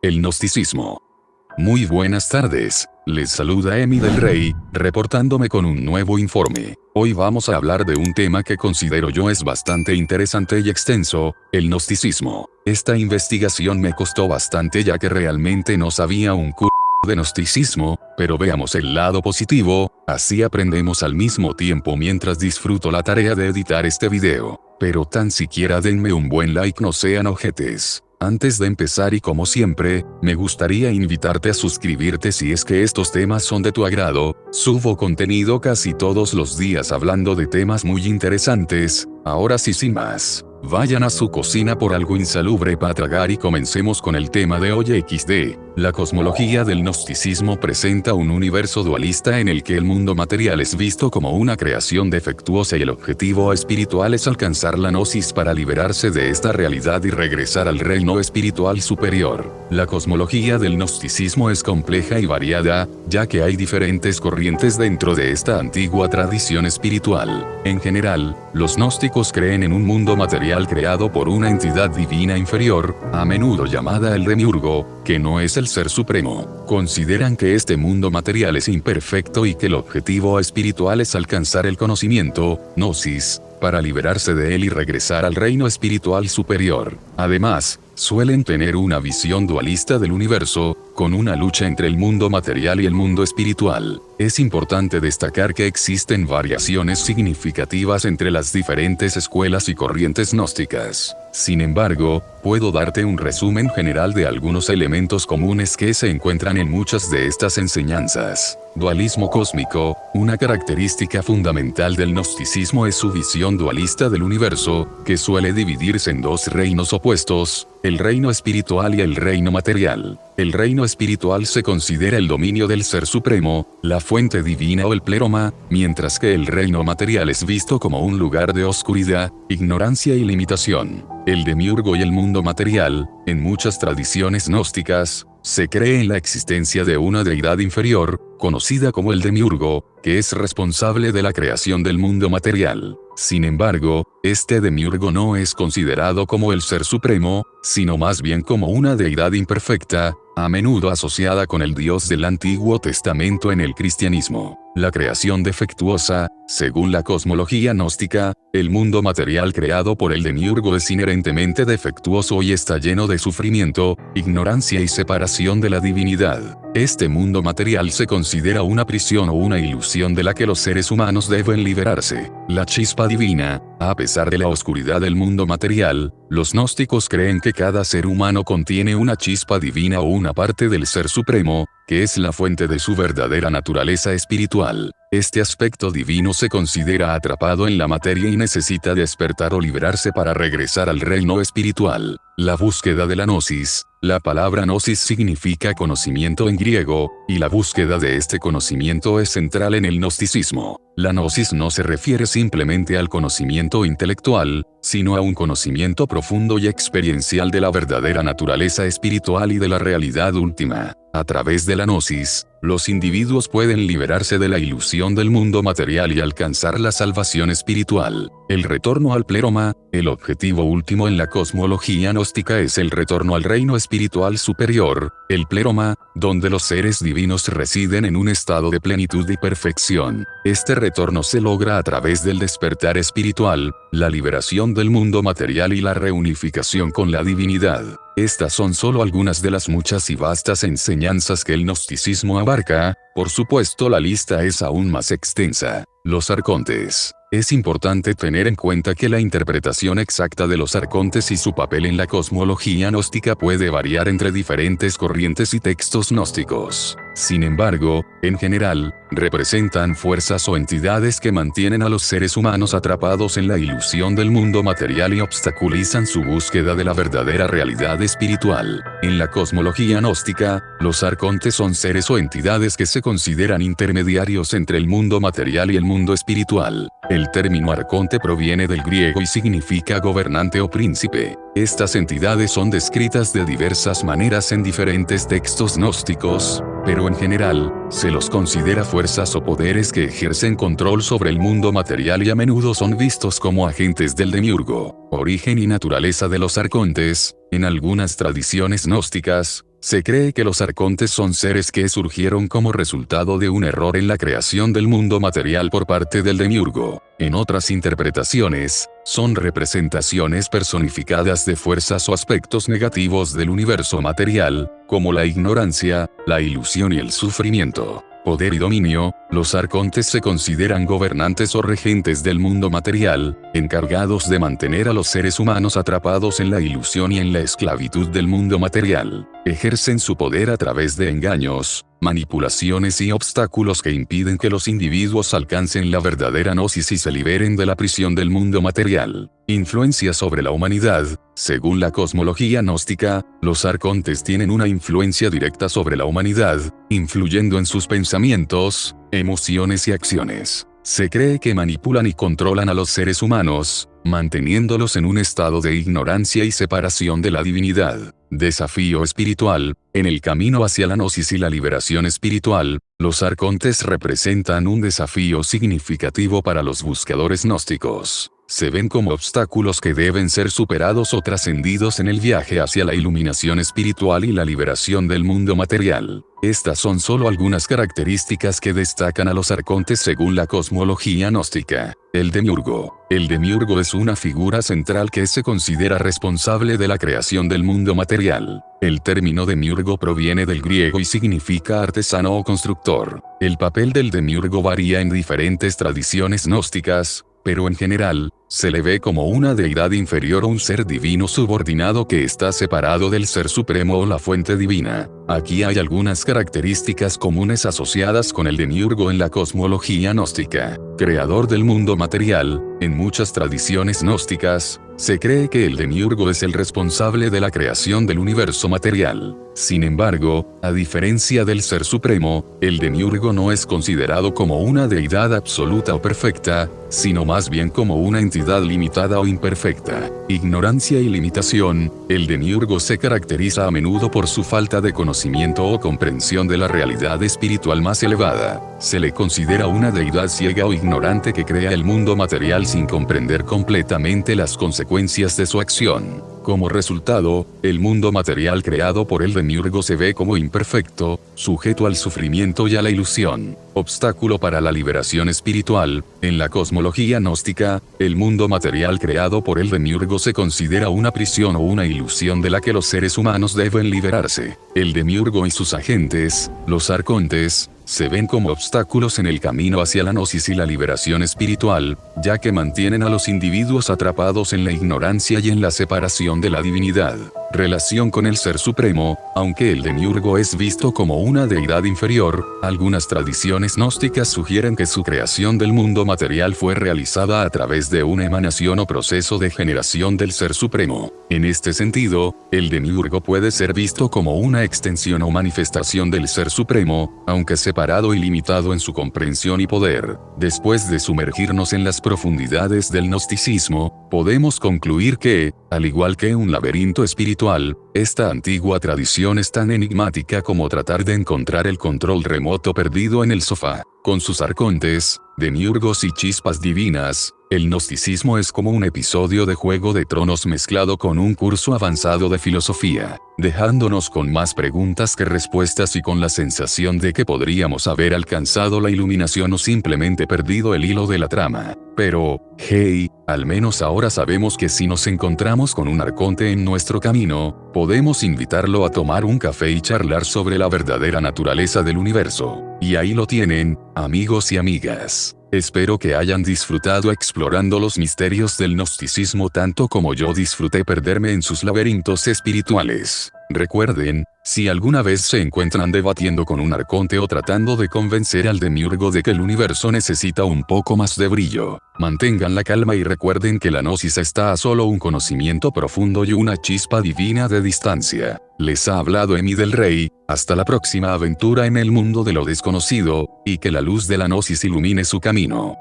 el gnosticismo. Muy buenas tardes, les saluda Emi del Rey, reportándome con un nuevo informe. Hoy vamos a hablar de un tema que considero yo es bastante interesante y extenso, el gnosticismo. Esta investigación me costó bastante ya que realmente no sabía un de gnosticismo, pero veamos el lado positivo, así aprendemos al mismo tiempo mientras disfruto la tarea de editar este video. Pero tan siquiera denme un buen like, no sean ojetes. Antes de empezar y como siempre, me gustaría invitarte a suscribirte si es que estos temas son de tu agrado. Subo contenido casi todos los días hablando de temas muy interesantes. Ahora sí, sin más, vayan a su cocina por algo insalubre para tragar y comencemos con el tema de hoy. XD. La cosmología del gnosticismo presenta un universo dualista en el que el mundo material es visto como una creación defectuosa y el objetivo espiritual es alcanzar la gnosis para liberarse de esta realidad y regresar al reino espiritual superior. La cosmología del gnosticismo es compleja y variada, ya que hay diferentes corrientes dentro de esta antigua tradición espiritual. En general, los gnósticos creen en un mundo material creado por una entidad divina inferior, a menudo llamada el demiurgo, que no es el ser supremo. Consideran que este mundo material es imperfecto y que el objetivo espiritual es alcanzar el conocimiento, gnosis, para liberarse de él y regresar al reino espiritual superior. Además, suelen tener una visión dualista del universo, con una lucha entre el mundo material y el mundo espiritual. Es importante destacar que existen variaciones significativas entre las diferentes escuelas y corrientes gnósticas. Sin embargo, puedo darte un resumen general de algunos elementos comunes que se encuentran en muchas de estas enseñanzas. Dualismo cósmico. Una característica fundamental del gnosticismo es su visión dualista del universo, que suele dividirse en dos reinos opuestos, el reino espiritual y el reino material. El reino espiritual se considera el dominio del ser supremo, la fuente divina o el pleroma, mientras que el reino material es visto como un lugar de oscuridad, ignorancia y limitación. El demiurgo y el mundo material. En muchas tradiciones gnósticas, se cree en la existencia de una deidad inferior, conocida como el demiurgo, que es responsable de la creación del mundo material. Sin embargo, este demiurgo no es considerado como el ser supremo, sino más bien como una deidad imperfecta, a menudo asociada con el Dios del Antiguo Testamento en el cristianismo. La creación defectuosa. Según la cosmología gnóstica, el mundo material creado por el demiurgo es inherentemente defectuoso y está lleno de sufrimiento, ignorancia y separación de la divinidad. Este mundo material se considera una prisión o una ilusión de la que los seres humanos deben liberarse. La chispa divina. A pesar de la oscuridad del mundo material, los gnósticos creen que cada ser humano contiene una chispa divina o una parte del ser supremo, que es la fuente de su verdadera naturaleza espiritual. Este aspecto divino se considera atrapado en la materia y necesita despertar o liberarse para regresar al reino espiritual. La búsqueda de la gnosis. La palabra gnosis significa conocimiento en griego, y la búsqueda de este conocimiento es central en el gnosticismo. La gnosis no se refiere simplemente al conocimiento intelectual, sino a un conocimiento profundo y experiencial de la verdadera naturaleza espiritual y de la realidad última. A través de la gnosis, los individuos pueden liberarse de la ilusión del mundo material y alcanzar la salvación espiritual. El retorno al pleroma. El objetivo último en la cosmología gnóstica es el retorno al reino espiritual superior, el pleroma, donde los seres divinos residen en un estado de plenitud y perfección. Este retorno se logra a través del despertar espiritual, la liberación del mundo material y la reunificación con la divinidad. Estas son solo algunas de las muchas y vastas enseñanzas que el gnosticismo abarca. Por supuesto, la lista es aún más extensa. Los arcontes. Es importante tener en cuenta que la interpretación exacta de los arcontes y su papel en la cosmología gnóstica puede variar entre diferentes corrientes y textos gnósticos. Sin embargo, en general, representan fuerzas o entidades que mantienen a los seres humanos atrapados en la ilusión del mundo material y obstaculizan su búsqueda de la verdadera realidad espiritual. En la cosmología gnóstica, los arcontes son seres o entidades que se consideran intermediarios entre el mundo material y el mundo espiritual. El término arconte proviene del griego y significa gobernante o príncipe. Estas entidades son descritas de diversas maneras en diferentes textos gnósticos, pero en general, se los considera fuerzas o poderes que ejercen control sobre el mundo material y a menudo son vistos como agentes del demiurgo. Origen y naturaleza de los arcontes. En algunas tradiciones gnósticas, Se cree que los arcontes son seres que surgieron como resultado de un error en la creación del mundo material por parte del demiurgo. En otras interpretaciones, son representaciones personificadas de fuerzas o aspectos negativos del universo material, como la ignorancia, la ilusión y el sufrimiento. Poder y dominio, los arcontes se consideran gobernantes o regentes del mundo material, encargados de mantener a los seres humanos atrapados en la ilusión y en la esclavitud del mundo material. Ejercen su poder a través de engaños, manipulaciones y obstáculos que impiden que los individuos alcancen la verdadera gnosis y se liberen de la prisión del mundo material. Influencia sobre la humanidad. Según la cosmología gnóstica, los arcontes tienen una influencia directa sobre la humanidad, influyendo en sus pensamientos, emociones y acciones. Se cree que manipulan y controlan a los seres humanos, manteniéndolos en un estado de ignorancia y separación de la divinidad. Desafío espiritual. En el camino hacia la gnosis y la liberación espiritual, los arcontes representan un desafío significativo para los buscadores gnósticos. Se ven como obstáculos que deben ser superados o trascendidos en el viaje hacia la iluminación espiritual y la liberación del mundo material. Estas son solo algunas características que destacan a los arcontes según la cosmología gnóstica. El demiurgo. El demiurgo es una figura central que se considera responsable de la creación del mundo material. El término demiurgo proviene del griego y significa artesano o constructor. El papel del demiurgo varía en diferentes tradiciones gnósticas, pero en general, se le ve como una deidad inferior o un ser divino subordinado que está separado del ser supremo o la fuente divina. Aquí hay algunas características comunes asociadas con el demiurgo en la cosmología gnóstica. Creador del mundo material. En muchas tradiciones gnósticas, se cree que el demiurgo es el responsable de la creación del universo material. Sin embargo, a diferencia del ser supremo, el demiurgo no es considerado como una deidad absoluta o perfecta, sino más bien como una entidad limitada o imperfecta. Ignorancia y limitación. El demiurgo se caracteriza a menudo por su falta de conocimiento o comprensión de la realidad espiritual más elevada. Se le considera una deidad ciega o ignorante que crea el mundo material sin comprender completamente las consecuencias de su acción. Como resultado, el mundo material creado por el demiurgo se ve como imperfecto, sujeto al sufrimiento y a la ilusión. Obstáculo para la liberación espiritual. En la cosmología gnóstica, el mundo material creado por el demiurgo se considera una prisión o una ilusión de la que los seres humanos deben liberarse. El demiurgo y sus agentes, los arcontes, se ven como obstáculos en el camino hacia la gnosis y la liberación espiritual, ya que mantienen a los individuos atrapados en la ignorancia y en la separación de la divinidad. Relación con el Ser Supremo. Aunque el demiurgo es visto como una deidad inferior, algunas tradiciones gnósticas sugieren que su creación del mundo material fue realizada a través de una emanación o proceso de generación del Ser Supremo. En este sentido, el demiurgo puede ser visto como una extensión o manifestación del Ser Supremo, aunque separado y limitado en su comprensión y poder. Después de sumergirnos en las profundidades del gnosticismo, podemos concluir que, al igual que un laberinto espiritual, esta antigua tradición es tan enigmática como tratar de encontrar el control remoto perdido en el sofá. Con sus arcontes, demiurgos y chispas divinas, el gnosticismo es como un episodio de Juego de Tronos mezclado con un curso avanzado de filosofía, dejándonos con más preguntas que respuestas y con la sensación de que podríamos haber alcanzado la iluminación o simplemente perdido el hilo de la trama. Pero, hey, al menos ahora sabemos que si nos encontramos con un arconte en nuestro camino, podemos invitarlo a tomar un café y charlar sobre la verdadera naturaleza del universo. Y ahí lo tienen, amigos y amigas. Espero que hayan disfrutado explorando los misterios del gnosticismo tanto como yo disfruté perderme en sus laberintos espirituales. Recuerden, si alguna vez se encuentran debatiendo con un arconte o tratando de convencer al demiurgo de que el universo necesita un poco más de brillo, mantengan la calma y recuerden que la gnosis está a solo un conocimiento profundo y una chispa divina de distancia. Les ha hablado Emi del Rey, hasta la próxima aventura en el mundo de lo desconocido, y que la luz de la gnosis ilumine su camino.